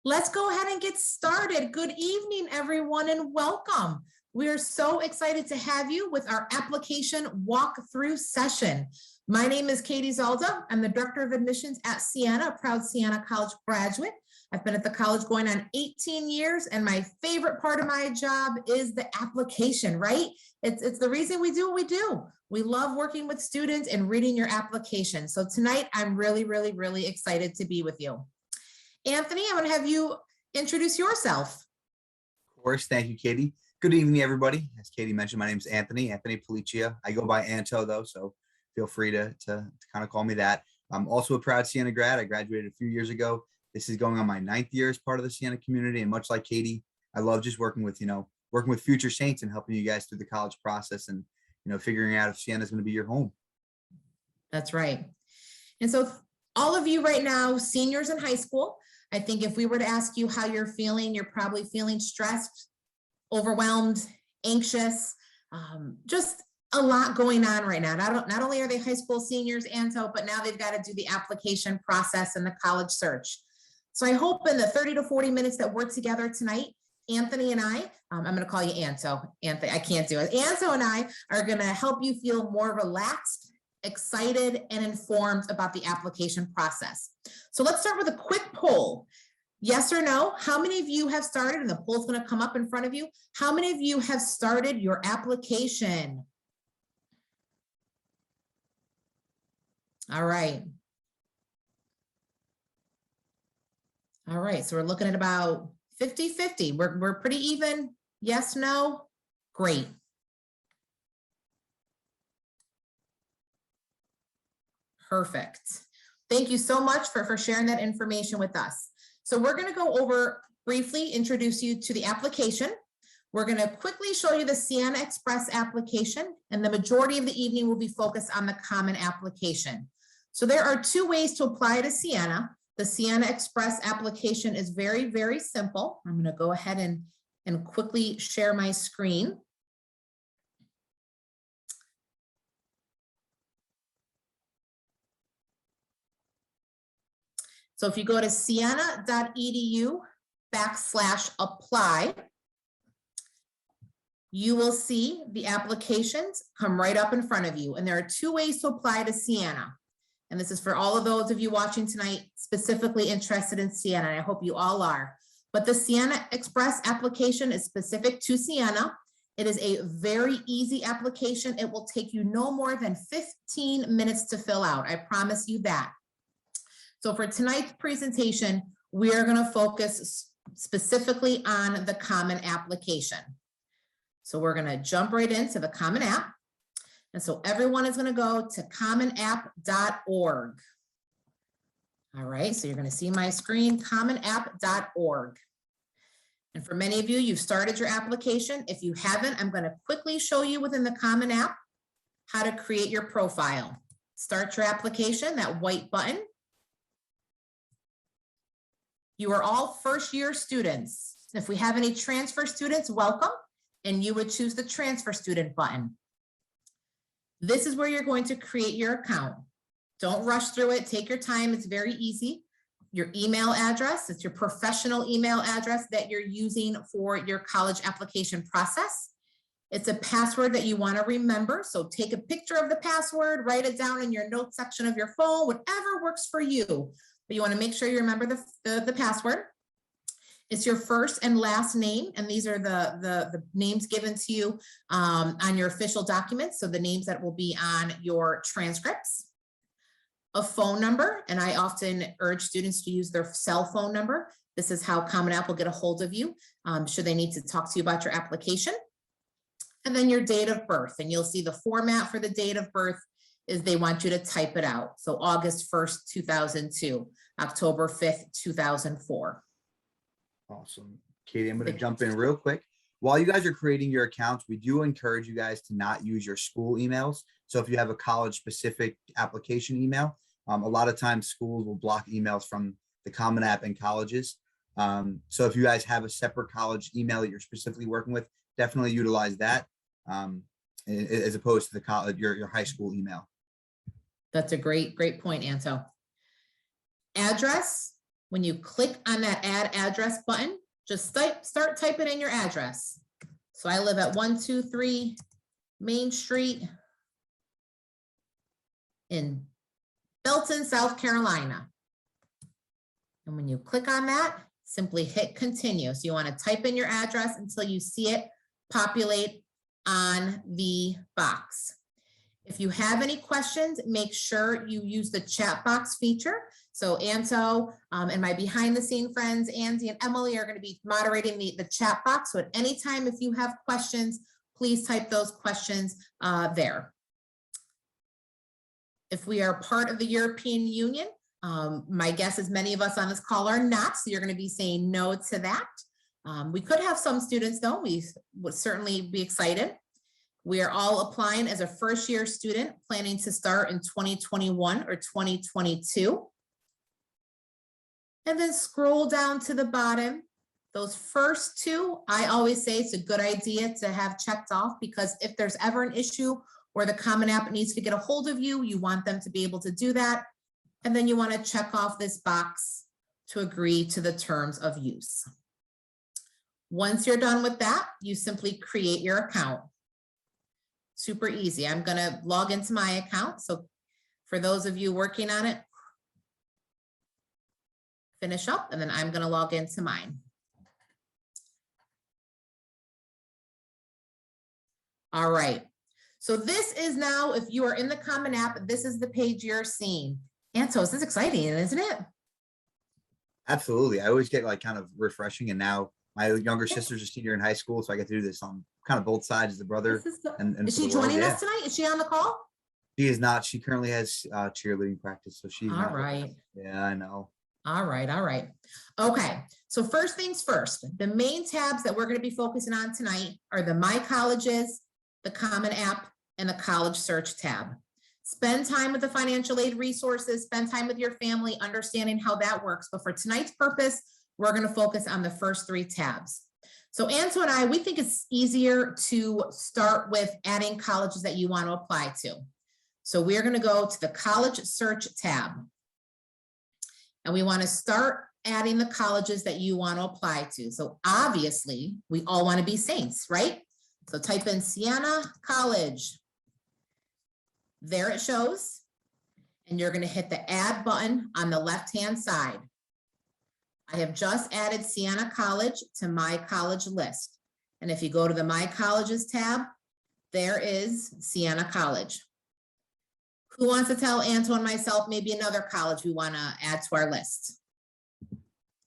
Let's go ahead and get started. Good evening, everyone, and welcome. We are so excited to have you with our application walkthrough session. My name is Katie Zalda. I'm the Director of Admissions at Siena, a proud Siena College graduate. I've been at the college going on 18 years, and my favorite part of my job is the application, right? It's the reason we do what we do. We love working with students and reading your application. So tonight, I'm really excited to be with you. Anthony, I'm going to have you introduce yourself. Of course. Thank you, Katie. Good evening, everybody. As Katie mentioned, my name is Anthony Policia. I go by Anto, though, so feel free to kind of call me that. I'm also a proud Siena grad. I graduated a few years ago. This is going on my 9th year as part of the Siena community. And much like Katie, I love just working with future saints and helping you guys through the college process and, figuring out if Siena is going to be your home. That's right. And so all of you right now, seniors in high school, I think if we were to ask you how you're feeling, you're probably feeling stressed, overwhelmed, anxious, just a lot going on right now. Not only are they high school seniors, Anto, but now they've got to do the application process and the college search. So I hope in the 30 to 40 minutes that we're together tonight, Anthony and I, I'm going to call you Anto. Anthony, I can't do it. Anto and I are going to help you feel more relaxed, excited, and informed about the application process. So let's start with a quick poll. Yes or no? How many of you have started? And the poll's going to come up in front of you. How many of you have started your application? All right. All right, so we're looking at about 50-50. We're pretty even. Yes, no? Great. Perfect. Thank you so much for sharing that information with us. So we're going to go over briefly, introduce you to the application. We're going to quickly show you the Siena Express application, and the majority of the evening will be focused on the Common application. So there are 2 ways to apply to Siena. The Siena Express application is very simple. I'm going to go ahead and quickly share my screen. So if you go to siena.edu/apply, you will see the applications come right up in front of you. And there are 2 ways to apply to Siena. And this is for all of those of you watching tonight, specifically interested in Siena. And I hope you all are. But the Siena Express application is specific to Siena. It is a very easy application. It will take you no more than 15 minutes to fill out. I promise you that. So for tonight's presentation, we are going to focus specifically on the Common application. So we're going to jump right into the Common App. And so everyone is going to go to commonapp.org. All right, so you're going to see my screen, commonapp.org. And for many of you, you've started your application. If you haven't, I'm going to quickly show you within the Common App how to create your profile. Start your application, that white button. You are all first-year students. If we have any transfer students, welcome, and you would choose the transfer student button. This is where you're going to create your account. Don't rush through it. Take your time. It's very easy. Your email address, it's your professional email address that you're using for your college application process. It's a password that you want to remember. So take a picture of the password, write it down in your notes section of your phone, whatever works for you. But you want to make sure you remember the password. It's your first and last name, and these are the names given to you on your official documents, so the names that will be on your transcripts. A phone number, and I often urge students to use their cell phone number. This is how Common App will get a hold of you should they need to talk to you about your application. And then your date of birth, and you'll see the format for the date of birth is they want you to type it out. So August 1st, 2002, October 5th, 2004. Awesome. Katie, I'm going to jump in real quick. While you guys are creating your accounts, we do encourage you guys to not use your school emails. So if you have a college-specific application email, a lot of times schools will block emails from the Common App and colleges. So if you guys have a separate college email that you're specifically working with, definitely utilize that as opposed to the college, your high school email. That's a great point, Anto. Address, when you click on that add address button, just start typing in your address. So I live at 123 Main Street in Belton, South Carolina. And when you click on that, simply hit continue. So you want to type in your address until you see it populate on the box. If you have any questions, make sure you use the chat box feature. So Anto and my behind the scene friends, Andy and Emily, are going to be moderating the chat box. So at any time, if you have questions, please type those questions there. If we are part of the European Union, my guess is many of us on this call are not, so you're going to be saying no to that. We could have some students though. We would certainly be excited. We are all applying as a first year student planning to start in 2021 or 2022. And then scroll down to the bottom. Those first two, I always say it's a good idea to have checked off, because if there's ever an issue or the Common App needs to get a hold of you, you want them to be able to do that. And then you want to check off this box to agree to the terms of use. Once you're done with that, you simply create your account. Super easy. I'm going to log into my account. So for those of you working on it, finish up, and then I'm going to log into mine. All right. So this is now, if you are in the Common App, this is the page you're seeing. And so this is exciting, isn't it? Absolutely. I always get like kind of refreshing. And now my younger sister's a senior in high school, so I get to do this on kind of both sides as the brother. Is she joining us tonight? Is she on the call? She is not. She currently has cheerleading practice, so she's all right. Yeah, I know. All right, all right. Okay, so first things first, the main tabs that we're going to be focusing on tonight are the My Colleges, the Common App, and the College Search tab. Spend time with the financial aid resources, spend time with your family, understanding how that works. But for tonight's purpose, we're going to focus on the first three tabs. So Anto and I, we think it's easier to start with adding colleges that you want to apply to. So we're going to go to the College Search tab. And we want to start adding the colleges that you want to apply to. So obviously, we all want to be Saints, right? So type in Siena College. There it shows. And you're going to hit the add button on the left-hand side. I have just added Siena College to my college list. And if you go to the My Colleges tab, there is Siena College. Who wants to tell Anto and myself maybe another college we want to add to our list?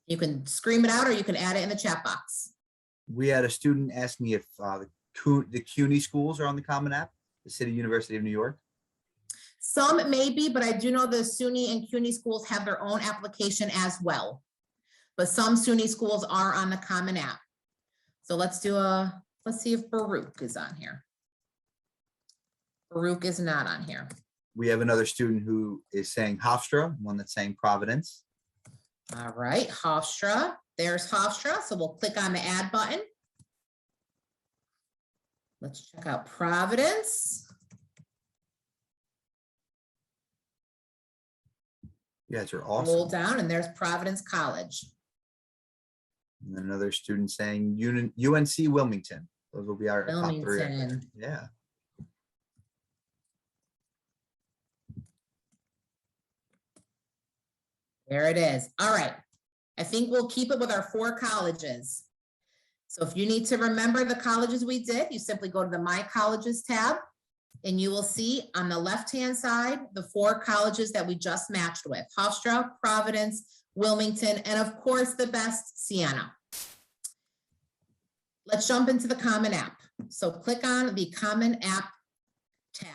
You can scream it out or you can add it in the chat box. We had a student ask me if the CUNY schools are on the Common App, the City University of New York. Some may be, but I do know the SUNY and CUNY schools have their own application as well. But some SUNY schools are on the Common App. So let's see if Baruch is on here. Baruch is not on here. We have another student who is saying Hofstra, one that's saying Providence. All right, Hofstra. There's Hofstra. So we'll click on the add button. Let's check out Providence. You guys are awesome. Roll down and there's Providence College. And then another student saying UNC Wilmington. Those will be our top three. Yeah. There it is. All right. I think we'll keep it with our 4 colleges. So if you need to remember the colleges we did, you simply go to the My Colleges tab and you will see on the left-hand side, the 4 colleges that we just matched with: Hofstra, Providence, Wilmington, and of course the best, Siena. Let's jump into the Common App. So click on the Common App tab.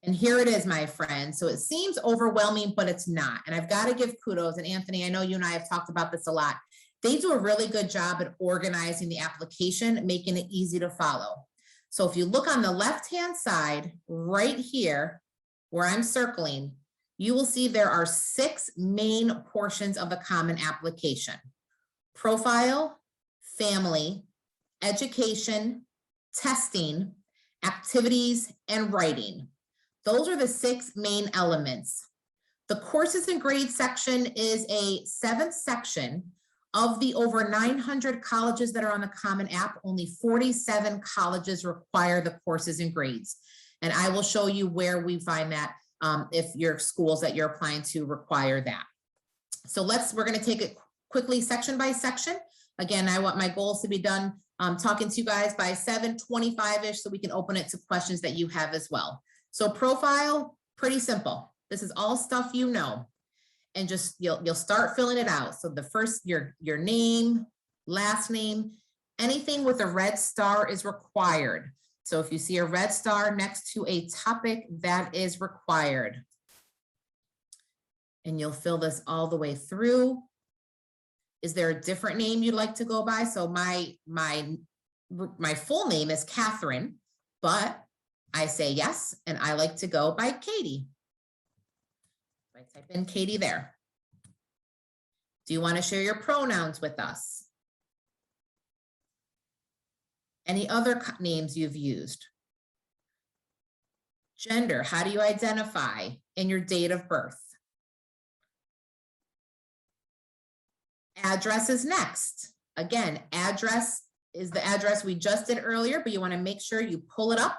And here it is, my friend. So it seems overwhelming, but it's not. And I've got to give kudos. And Anthony, I know you and I have talked about this a lot. They do a really good job at organizing the application, making it easy to follow. So if you look on the left-hand side, right here, where I'm circling, you will see there are 6 main portions of the Common Application: profile, family, education, testing, activities, and writing. Those are the 6 main elements. The courses and grades section is a 7th section. Of the over 900 colleges that are on the Common App, only 47 colleges require the courses and grades. And I will show you where we find that if your schools that you're applying to require that. So we're going to take it quickly section by section. Again, I want my goals to be done talking to you guys by 7:25-ish so we can open it to questions that you have as well. So profile, pretty simple. This is all stuff you know. And just you'll start filling it out. So the first, your name, last name, anything with a red star is required. So if you see a red star next to a topic, that is required. And you'll fill this all the way through. Is there a different name you'd like to go by? So my full name is Catherine, but I say yes, and I like to go by Katie. I type in Katie there. Do you want to share your pronouns with us? Any other names you've used? Gender, how do you identify? And your date of birth. Address is next. Again, address is the address we just did earlier, but you want to make sure you pull it up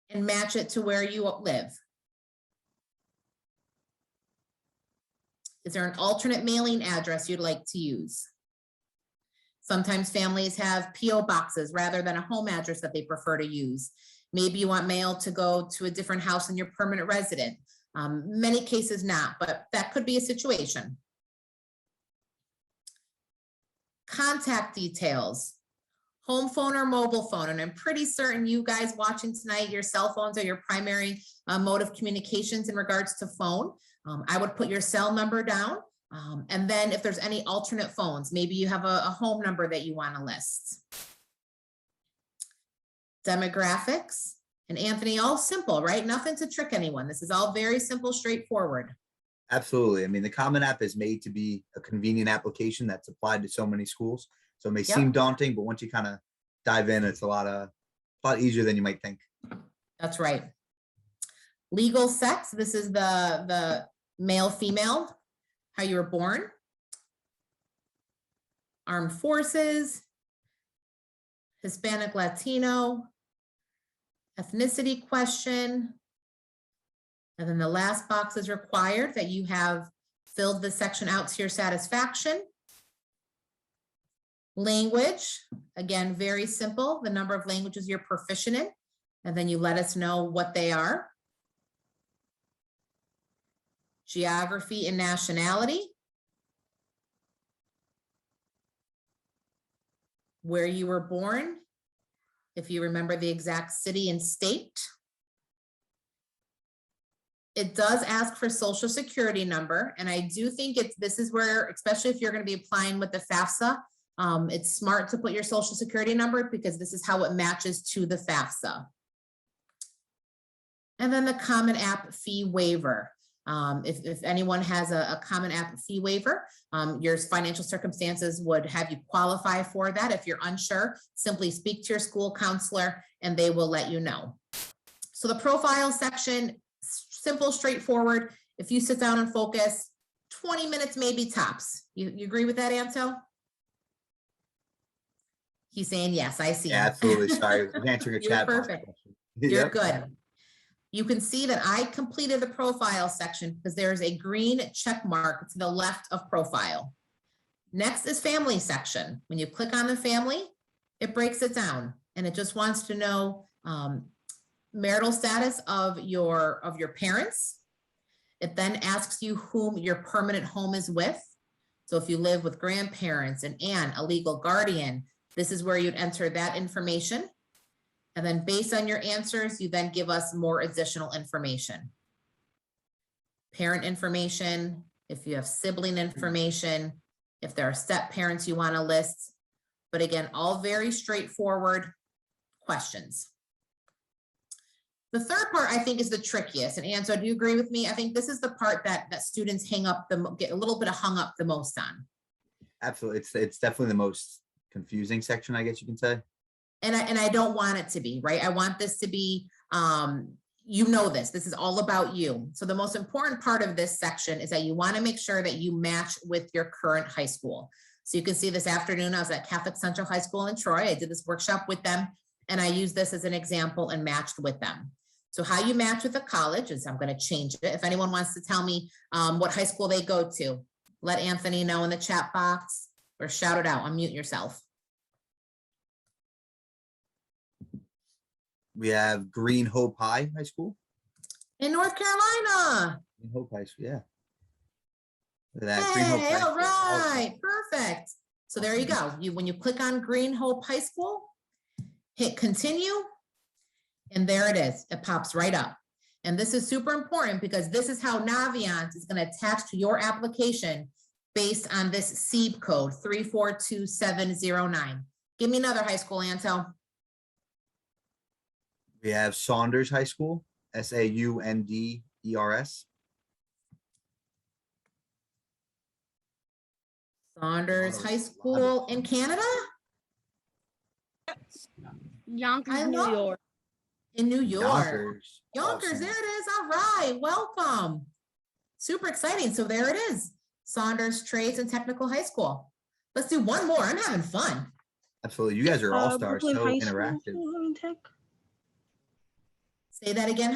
and match it to where you live. Is there an alternate mailing address you'd like to use? Sometimes families have PO boxes rather than a home address that they prefer to use. Maybe you want mail to go to a different house than your permanent resident. Many cases not, but that could be a situation. Contact details, home phone or mobile phone. And I'm pretty certain you guys watching tonight, your cell phones are your primary mode of communications in regards to phone. I would put your cell number down. And then if there's any alternate phones, maybe you have a home number that you want to list. Demographics. And Anthony, all simple, right? Nothing to trick anyone. This is all very simple, straightforward. Absolutely. I mean, the Common App is made to be a convenient application that's applied to so many schools. So it may seem daunting, but once you kind of dive in, it's a lot easier than you might think. That's right. Legal sex. This is the male, female, how you were born. Armed forces, Hispanic, Latino, ethnicity question. And then the last box is required that you have filled the section out to your satisfaction. Language, again, very simple, the number of languages you're proficient in, and then you let us know what they are. Geography and nationality. Where you were born, if you remember the exact city and state. It does ask for social security number, and I do think this is where, especially if you're going to be applying with the FAFSA, it's smart to put your social security number because this is how it matches to the FAFSA. And then the Common App fee waiver. If anyone has a Common App fee waiver, your financial circumstances would have you qualify for that. If you're unsure, simply speak to your school counselor and they will let you know. So the profile section, simple, straightforward. If you sit down and focus, 20 minutes maybe tops. You agree with that, Anto? He's saying yes, I see. Yeah, absolutely. Sorry, I was answering a chat. Perfect. You're good. You can see that I completed the profile section because there's a green check mark to the left of profile. Next is family section. When you click on the family, it breaks it down and it just wants to know marital status of your parents. It then asks you whom your permanent home is with. So if you live with grandparents, an aunt, a legal guardian, this is where you'd enter that information. And then based on your answers, you then give us more additional information. Parent information, if you have sibling information, if there are step parents you want to list. But again, all very straightforward questions. The third part I think is the trickiest. And Anso, do you agree with me? I think this is the part that students get a little bit hung up the most on. Absolutely. It's definitely the most confusing section, I guess you can say. And I don't want it to be, right? I want this to be, you know this is all about you. So the most important part of this section is that you want to make sure that you match with your current high school. So you can see this afternoon, I was at Catholic Central High School in Troy. I did this workshop with them and I used this as an example and matched with them. So how you match with a college is, I'm going to change it. If anyone wants to tell me what high school they go to, let Anthony know in the chat box or shout it out, unmute yourself. We have Green Hope High School. In North Carolina. Green Hope High School, yeah. Look at that, Green Hope Hey, High all School. right, perfect. So there you go. When you click on Green Hope High School, hit continue, and there it is. It pops right up. And this is super important because this is how Naviance is going to attach to your application based on this SEEB code 342709. Give me another high school, Anto. We have Saunders High School, Saunders. Saunders High School in Canada? Yonkers, New York. In New York. Yonkers. Yonkers, Awesome. there it is. All right, welcome. Super exciting. So there it is. Saunders Trades and Technical High School. Let's do one more. I'm having fun. Absolutely. You guys are all stars, so Brooklyn High interactive. School for Law and Tech. Say that again,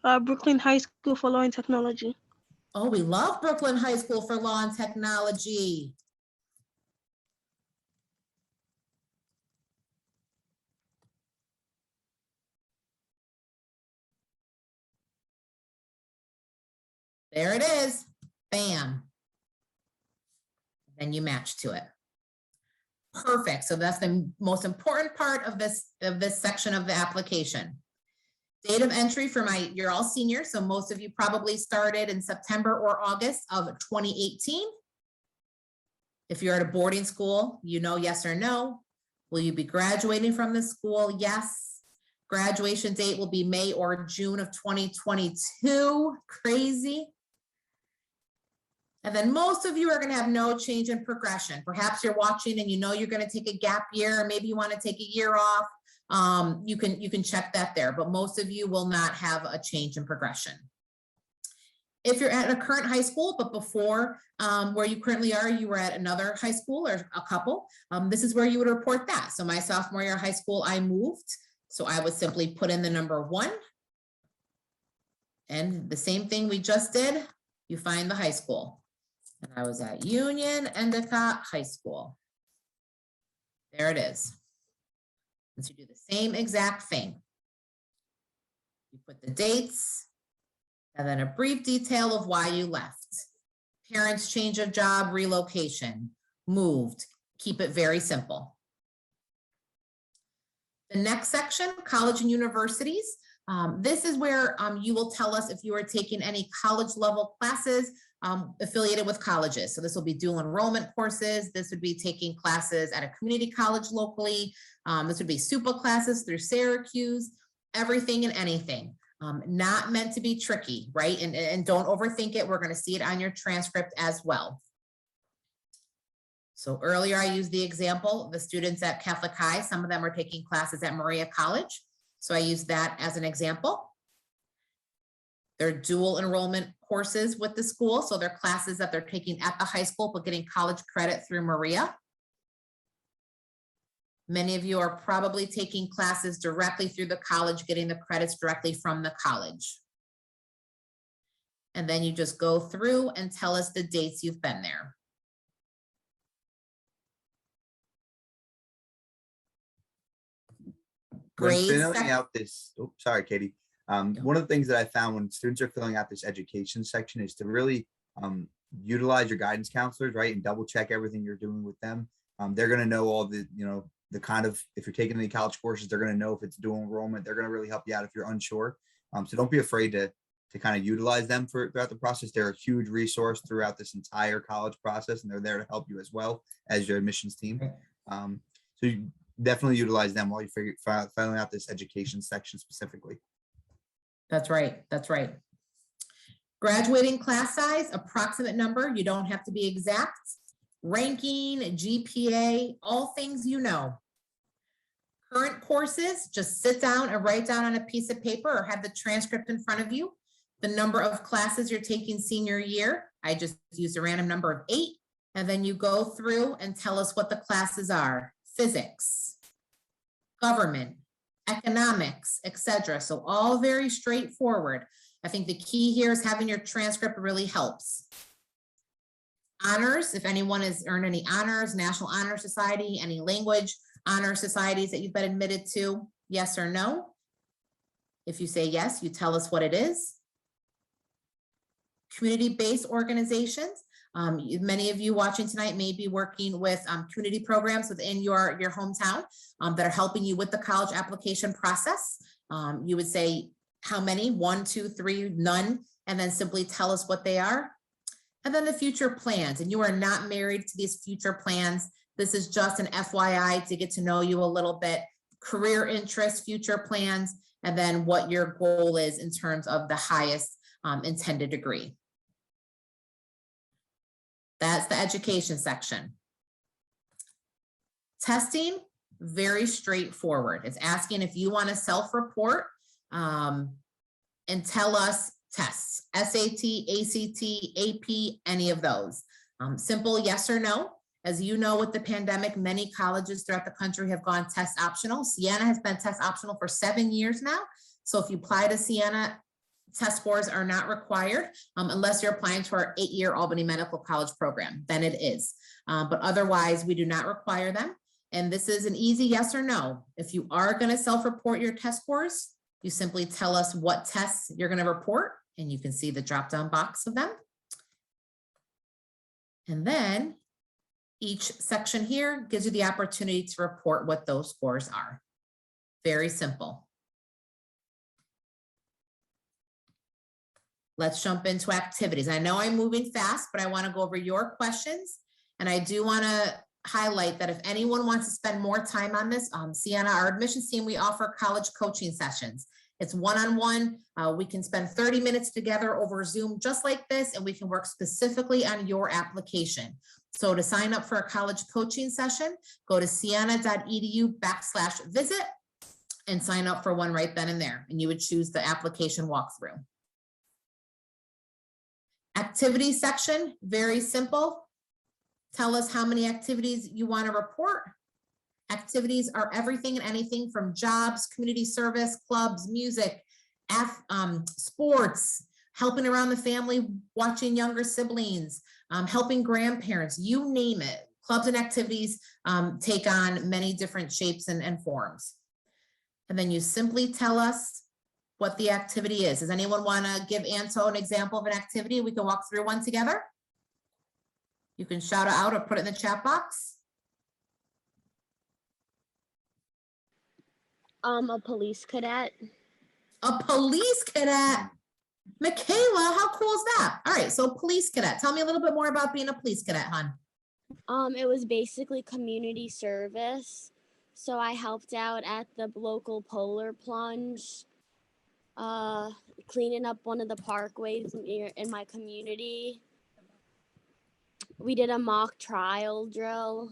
hon. Brooklyn High School for Law and Technology. Oh, we love Brooklyn High School for Law and Technology. There it is. Bam. Then you match to it. Perfect. So that's the most important part of this section of the application. Date of entry for you're all seniors, so most of you probably started in September or August of 2018. If you're at a boarding school, you know yes or no. Will you be graduating from the school? Yes. Graduation date will be May or June of 2022. Crazy. And then most of you are going to have no change in progression. Perhaps you're watching and you know you're going to take a gap year, or maybe you want to take a year off. You can check that there, but most of you will not have a change in progression. If you're at a current high school, but before where you currently are, you were at another high school or a couple, this is where you would report that. So my sophomore year of high school, I moved. So I would simply put in the number 1. And the same thing we just did, you find the high school. And I was at Union Endicott High School. There it is. And so you do the same exact thing. You put the dates and then a brief detail of why you left. Parents' change of job, relocation, moved. Keep it very simple. The next section, college and universities. This is where you will tell us if you are taking any college level classes affiliated with colleges. So this will be dual enrollment courses. This would be taking classes at a community college locally. This would be SUPA classes through Syracuse, everything and anything. Not meant to be tricky, right? And don't overthink it. We're going to see it on your transcript as well. So earlier I used the example, the students at Catholic High, some of them are taking classes at Maria College. So I used that as an example. They're dual enrollment courses with the school. So they're classes that they're taking at the high school, but getting college credit through Maria. Many of you are probably taking classes directly through the college, getting the credits directly from the college. And then you just go through and tell us the dates you've been there. When Grades. filling out this, oh, sorry, Katie. One of the things that I found when students are filling out this education section is to really utilize your guidance counselors, right? And double check everything you're doing with them. They're going to know all the, the kind of, if you're taking any college courses, they're going to know if it's dual enrollment. They're going to really help you out if you're unsure. So don't be afraid to kind of utilize them throughout the process. They're a huge resource throughout this entire college process, and they're there to help you as well as your admissions team. So you definitely utilize them while you're filling out this education section specifically. That's right. That's right. Graduating class size, approximate number. You don't have to be exact. Ranking, GPA, all things you know. Current courses, just sit down and write down on a piece of paper or have the transcript in front of you the number of classes you're taking senior year. I just used a random number of 8. And then you go through and tell us what the classes are: physics, government, economics, etc. So all very straightforward. I think the key here is having your transcript really helps. Honors, if anyone has earned any honors, National Honor Society, any language honor societies that you've been admitted to, yes or no? If you say yes, you tell us what it is. Community-based organizations. Many of you watching tonight may be working with community programs within your hometown that are helping you with the college application process. You would say how many? 1, 2, 3, none, and then simply tell us what they are. And then the future plans, and you are not married to these future plans. This is just an FYI to get to know you a little bit, career interests, future plans, and then what your goal is in terms of the highest intended degree. That's the education section. Testing, very straightforward. It's asking if you want to self-report and tell us tests, SAT, ACT, AP, any of those. Simple yes or no. As you know, with the pandemic, many colleges throughout the country have gone test optional. Siena has been test optional for 7 years now. So if you apply to Siena, test scores are not required unless you're applying to our 8-year Albany Medical College program, then it is. But otherwise, we do not require them. And this is an easy yes or no. If you are going to self-report your test scores, you simply tell us what tests you're going to report, and you can see the drop-down box of them. And then each section here gives you the opportunity to report what those scores are. Very simple. Let's jump into activities. I know I'm moving fast, but I want to go over your questions. And I do want to highlight that if anyone wants to spend more time on this, Siena, our admissions team, we offer college coaching sessions. It's one-on-one. We can spend 30 minutes together over Zoom just like this, and we can work specifically on your application. So to sign up for a college coaching session, go to siena.edu/visit and sign up for one right then and there. And you would choose the application walkthrough. Activity section, very simple. Tell us how many activities you want to report. Activities are everything and anything from jobs, community service, clubs, music, sports, helping around the family, watching younger siblings, helping grandparents, you name it. Clubs and activities take on many different shapes and forms. And then you simply tell us what the activity is. Does anyone want to give Anto an example of an activity? We can walk through one together. You can shout it out or put it in the chat box. A police cadet. A police cadet. Michaela, how cool is that? All right, so police cadet. Tell me a little bit more about being a police cadet, hon. It was basically community service. So I helped out at the local polar plunge, cleaning up one of the parkways in my community. We did a mock trial drill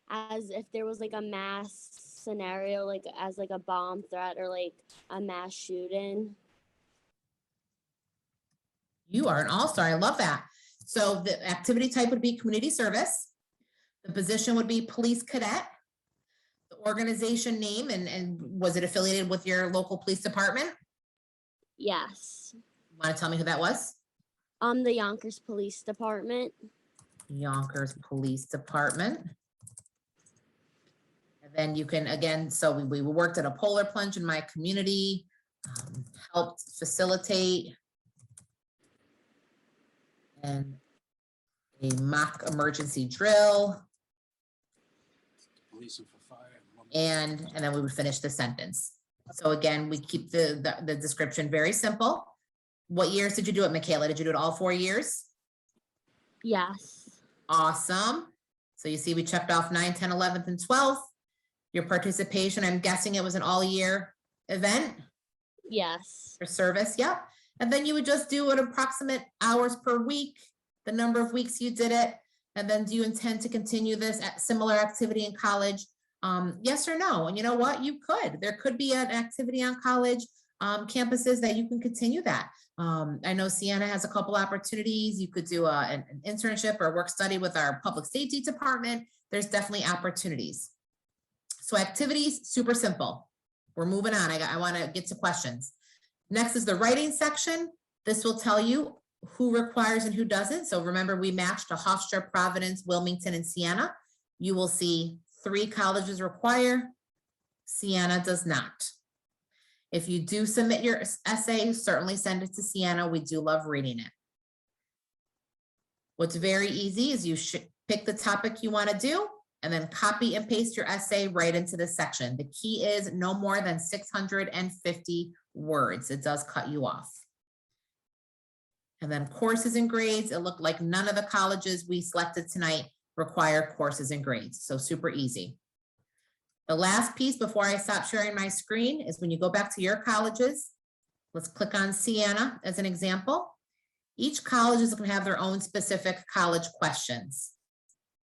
as if there was like a mass scenario, like as like a bomb threat or like a mass shooting. You are an all-star. I love that. So the activity type would be community service. The position would be police cadet. The organization name, and was it affiliated with your local police department? Yes. Want to tell me who that was? The Yonkers Police Department. Yonkers Police Department. And then you can, again, so we worked at a polar plunge in my community, helped facilitate and a mock emergency drill. And then we would finish the sentence. So again, we keep the description very simple. What years did you do it, Michaela? Did you do it all 4 years? Yes. Awesome. So you see we checked off 9, 10, 11th, and 12th. Your participation, I'm guessing it was an all-year event? Yes. For service, yep. And then you would just do an approximate hours per week, the number of weeks you did it. And then do you intend to continue this at similar activity in college? Yes or no? And you know what? You could. There could be an activity on college campuses that you can continue that. I know Sienna has a couple opportunities. You could do an internship or work study with our public safety department. There's definitely opportunities. So activities, super simple. We're moving on. I want to get to questions. Next is the writing section. This will tell you who requires and who doesn't. So remember, we matched to Hofstra, Providence, Wilmington, and Siena. You will see 3 colleges require, Siena does not. If you do submit your essay, certainly send it to Siena. We do love reading it. What's very easy is you should pick the topic you want to do and then copy and paste your essay right into the section. The key is no more than 650 words. It does cut you off. And then courses and grades, it looked like none of the colleges we selected tonight require courses and grades, so super easy. The last piece before I stop sharing my screen is when you go back to your colleges, let's click on Siena as an example. Each college is going to have their own specific college questions.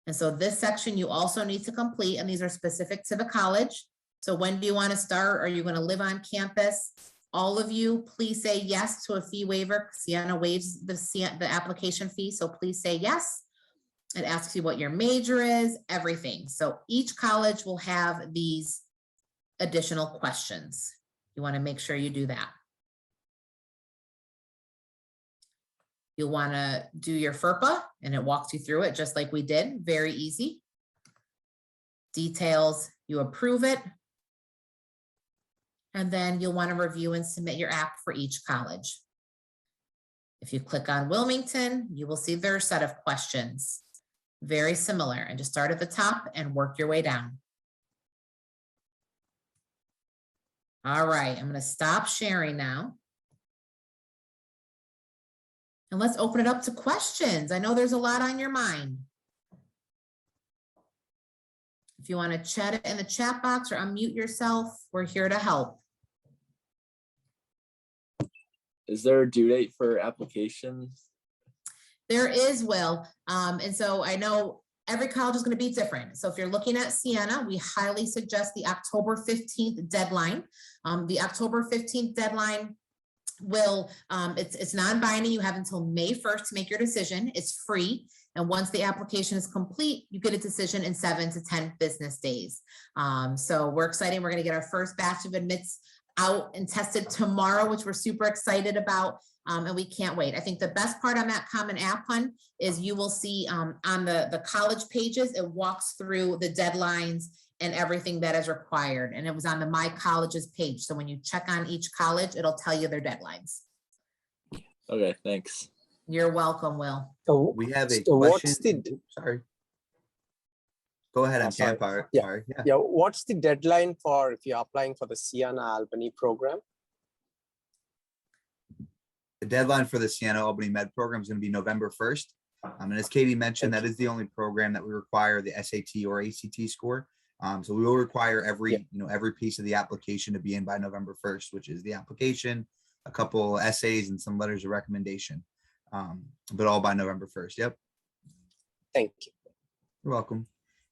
And so this section you also need to complete, and these are specific to the college. So when do you want to start? Are you going to live on campus? All of you, please say yes to a fee waiver. Siena waives the application fee, so please say yes. It asks you what your major is, everything. So each college will have these additional questions. You want to make sure you do that. You'll want to do your FERPA, and it walks you through it just like we did. Very easy. Details, you approve it. And then you'll want to review and submit your app for each college. If you click on Wilmington, you will see their set of questions. Very similar, and just start at the top and work your way down. All right, I'm going to stop sharing now. And let's open it up to questions. I know there's a lot on your mind. If you want to chat it in the chat box or unmute yourself, we're here to help. Is there a due date for applications? There is, Will. And so I know every college is going to be different. So if you're looking at Siena, we highly suggest the October 15th deadline. The October 15th deadline will, it's non-binding. You have until May 1st to make your decision. It's free. And once the application is complete, you get a decision in 7 to 10 business days. So we're excited. We're going to get our first batch of admits out and tested tomorrow, which we're super excited about. And we can't wait. I think the best part on that Common App Hunt is you will see on the college pages, it walks through the deadlines and everything that is required. And it was on the My Colleges page. So when you check on each college, it'll tell you their deadlines. Okay, thanks. You're welcome, Will. So We have a so question. what's the Sorry. Go ahead, I'm sorry. sorry. Yeah. Sorry. Yeah. yeah? What's the deadline for if you're applying for the Siena Albany program? The deadline for the Siena Albany Med program is going to be November 1st. And as Katie mentioned, that is the only program that we require the SAT or ACT score. So we will require every piece of the application to be in by November 1st, which is the application, a couple essays, and some letters of recommendation. But all by November 1st. Yep. Thank you. You're welcome.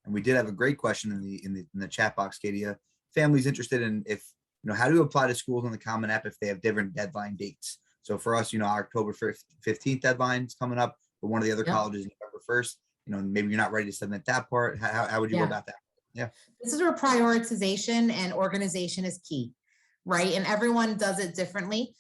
And we did have a great question in the chat box, Katie. Families interested in how to apply to schools on the Common App if they have different deadline dates. So for us, our October 15th deadline is coming up, but one of the other colleges is November 1st. Maybe you're not ready to submit that part. How would you go about that? Yeah. This is where prioritization and organization is key, right? And everyone does it differently,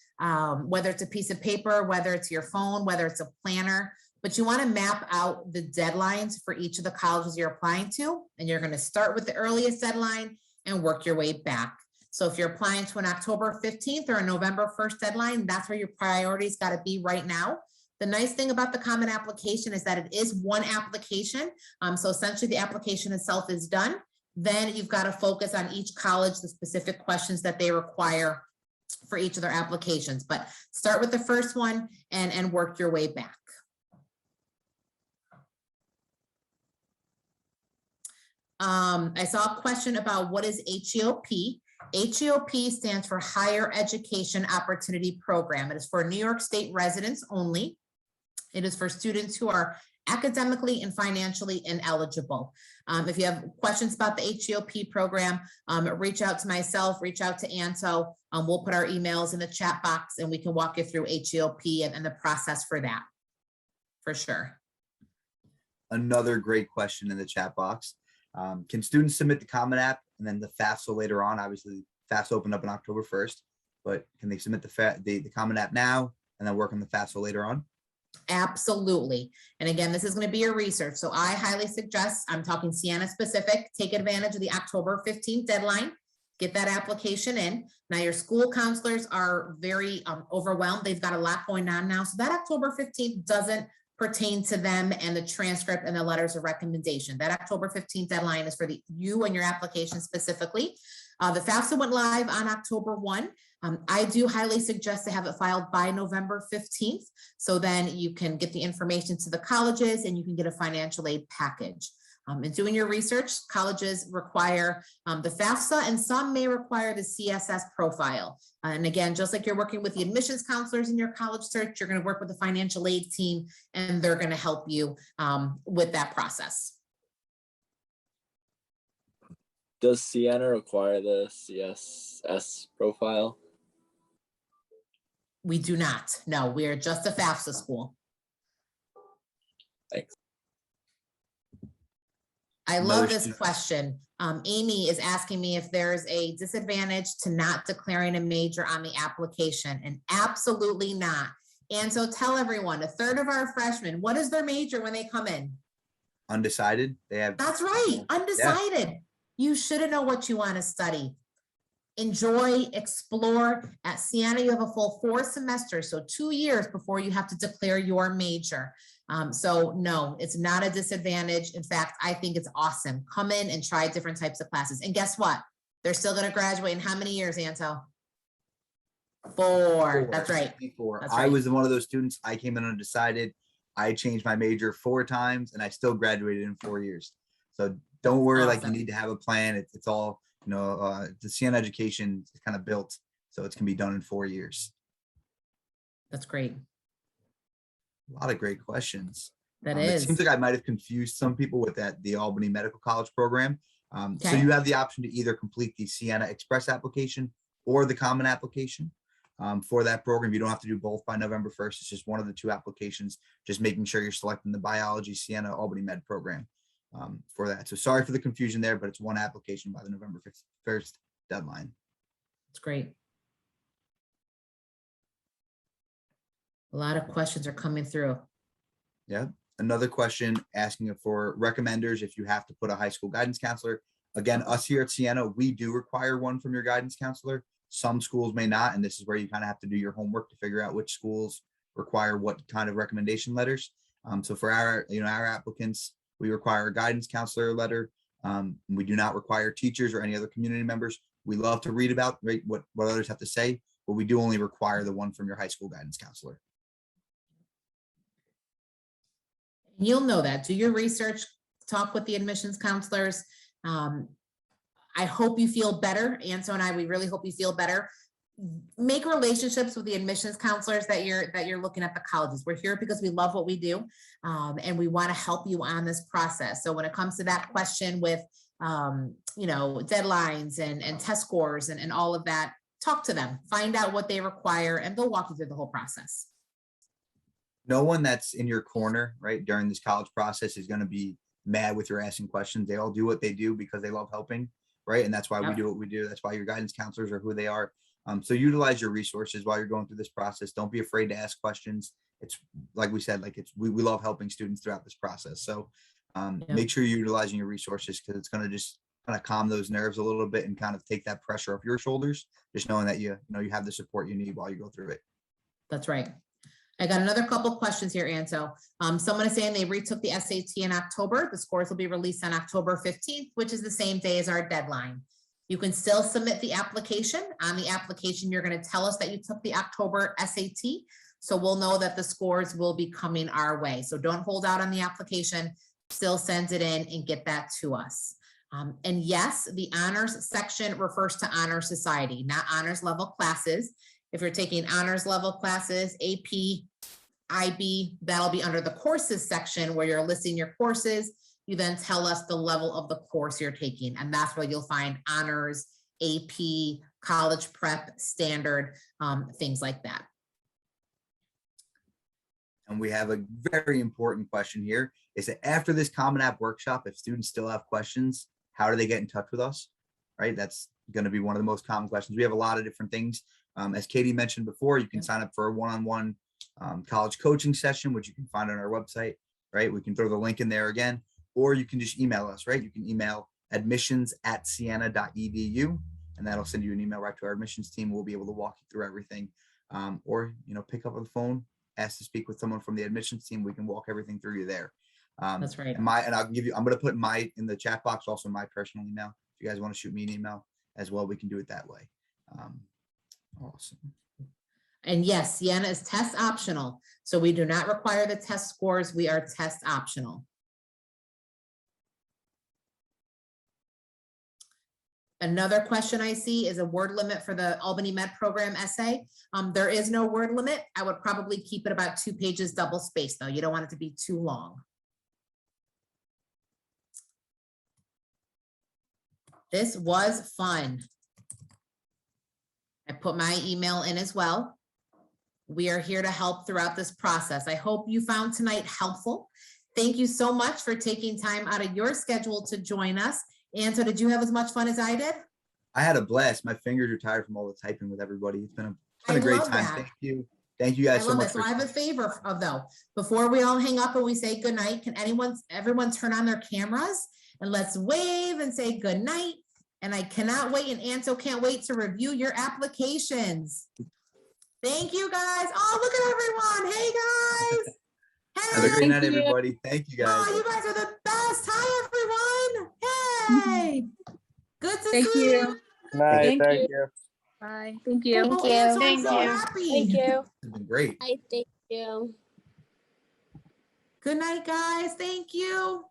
whether it's a piece of paper, whether it's your phone, whether it's a planner, but you want to map out the deadlines for each of the colleges you're applying to. And you're going to start with the earliest deadline and work your way back. So if you're applying to an October 15th or a November 1st deadline, that's where your priorities got to be right now. The nice thing about the Common Application is that it is one application. So essentially the application itself is done. Then you've got to focus on each college, the specific questions that they require for each of their applications. But start with the first one and work your way back. I saw a question about what is HEOP. HEOP stands for Higher Education Opportunity Program. It is for New York State residents only. It is for students who are academically and financially ineligible. If you have questions about the HEOP program, reach out to myself, reach out to Anto. We'll put our emails in the chat box and we can walk you through HEOP and the process for that, for sure. Another great question in the chat box. Can students submit the Common App and then the FAFSA later on? Obviously, FAFSA opened up on October 1st, but can they submit the Common App now and then work on the FAFSA later on? Absolutely. And again, this is going to be your research. So I highly suggest, I'm talking Sienna specific, take advantage of the October 15th deadline, get that application in. Now your school counselors are very overwhelmed. They've got a lot going on now. So that October 15th doesn't pertain to them and the transcript and the letters of recommendation. That October 15th deadline is for you and your application specifically. The FAFSA went live on October 1. I do highly suggest to have it filed by November 15th. So then you can get the information to the colleges and you can get a financial aid package. In doing your research, colleges require the FAFSA and some may require the CSS profile. And again, just like you're working with the admissions counselors in your college search, you're going to work with the financial aid team and they're going to help you with that process. Does Sienna require the CSS profile? We do not. No, we are just a FAFSA school. Thanks. I love this question. Amy is asking me if there's a disadvantage to not declaring a major on the application, and absolutely not. And so tell everyone, 1/3 of our freshmen, what is their major when they come in? Undecided. They have. That's right, undecided. Yeah. You shouldn't know what you want to study. Enjoy, explore. At Sienna, you have a full 4 semesters, so 2 years before you have to declare your major. So no, it's not a disadvantage. In fact, I think it's awesome. Come in and try different types of classes. And guess what? They're still going to graduate in how many years, Anto? 4. That's right. 4. That's right. I was one of those students. I came in undecided. I changed my major 4 times and I still graduated in 4 years. So don't worry, awesome. Like you need to have a plan. It's all, you know, the Sienna education is kind of built, so it's going to be done in 4 years. That's great. A lot of great questions. That is. It seems like I might have confused some people with the Albany Medical College program. So you have the option to either complete the Sienna Express application or the Common application for that program. You don't have to do both by November 1st. It's just one of the 2 applications, just making sure you're selecting the biology Sienna Albany Med program for that. So sorry for the confusion there, but it's one application by the November 1st deadline. That's great. A lot of questions are coming through. Yeah. Another question asking for recommenders if you have to put a high school guidance counselor. Again, us here at Sienna, we do require one from your guidance counselor. Some schools may not, and this is where you kind of have to do your homework to figure out which schools require what kind of recommendation letters. So for our applicants, we require a guidance counselor letter. We do not require teachers or any other community members. We love to read about what others have to say, but we do only require the one from your high school guidance counselor. You'll know that. Do your research, talk with the admissions counselors. I hope you feel better. Anto and I, we really hope you feel better. Make relationships with the admissions counselors that you're looking at the colleges. We're here because we love what we do, and we want to help you on this process. So when it comes to that question with deadlines and test scores and all of that, talk to them, find out what they require, and they'll walk you through the whole process. No one that's in your corner, right, during this college process is going to be mad with your asking questions. They all do what they do because they love helping, right? And that's why we do what we do. That's why your guidance counselors are who they are. So utilize your resources while you're going through this process. Don't be afraid to ask questions. It's like we said, we love helping students throughout this process. So make sure you're utilizing your resources, because it's going to just kind of calm those nerves a little bit and kind of take that pressure off your shoulders, just knowing that you have the support you need while you go through it. That's right. I got another couple of questions here, Anto. Someone is saying they retook the SAT in October. The scores will be released on October 15th, which is the same day as our deadline. You can still submit the application. On the application, you're going to tell us that you took the October SAT. So we'll know that the scores will be coming our way. So don't hold out on the application. Still send it in and get that to us. And yes, the honors section refers to honor society, not honors level classes. If you're taking honors level classes, AP, IB, that'll be under the courses section where you're listing your courses. You then tell us the level of the course you're taking, and that's where you'll find honors, AP, college prep, standard, things like that. And we have a very important question here, is that after this Common App workshop, if students still have questions, how do they get in touch with us? Right? That's going to be one of the most common questions. We have a lot of different things. As Katie mentioned before, you can sign up for a one-on-one college coaching session, which you can find on our website, right? We can throw the link in there again, or you can just email us, right? You can email admissions@siena.edu, and that'll send you an email right to our admissions team. We'll be able to walk you through everything. Or, pick up the phone, ask to speak with someone from the admissions team. We can walk everything through you there. That's right. And I'm going to put in the chat box, also my personal email. If you guys want to shoot me an email as well, we can do it that way. Awesome. And yes, Siena is test optional. So we do not require the test scores. We are test optional. Another question I see is a word limit for the Albany Med Program essay. There is no word limit. I would probably keep it about 2 pages double spaced though. You don't want it to be too long. This was fun. I put my email in as well. We are here to help throughout this process. I hope you found tonight helpful. Thank you so much for taking time out of your schedule to join us. And so did you have as much fun as I did? I had a blast. My fingers are tired from all the typing with everybody. It's been a great time. That. Thank you. Thank you guys so much. So I have a favor though. Before we all hang up and we say good night, can everyone turn on their cameras and let's wave and say good night. And I cannot wait, and Anto can't wait to review your applications. Thank you guys. Oh, look at everyone. Hey guys. Hey. Have a great night, everybody. Thank you guys. Oh, you guys are the best. Hi, everyone. Hey. Good to see you. Night, thank you. Bye. Thank you. Oh, Anto, I'm so happy. Thank you. It's been great. I thank you. Good night, guys. Thank you.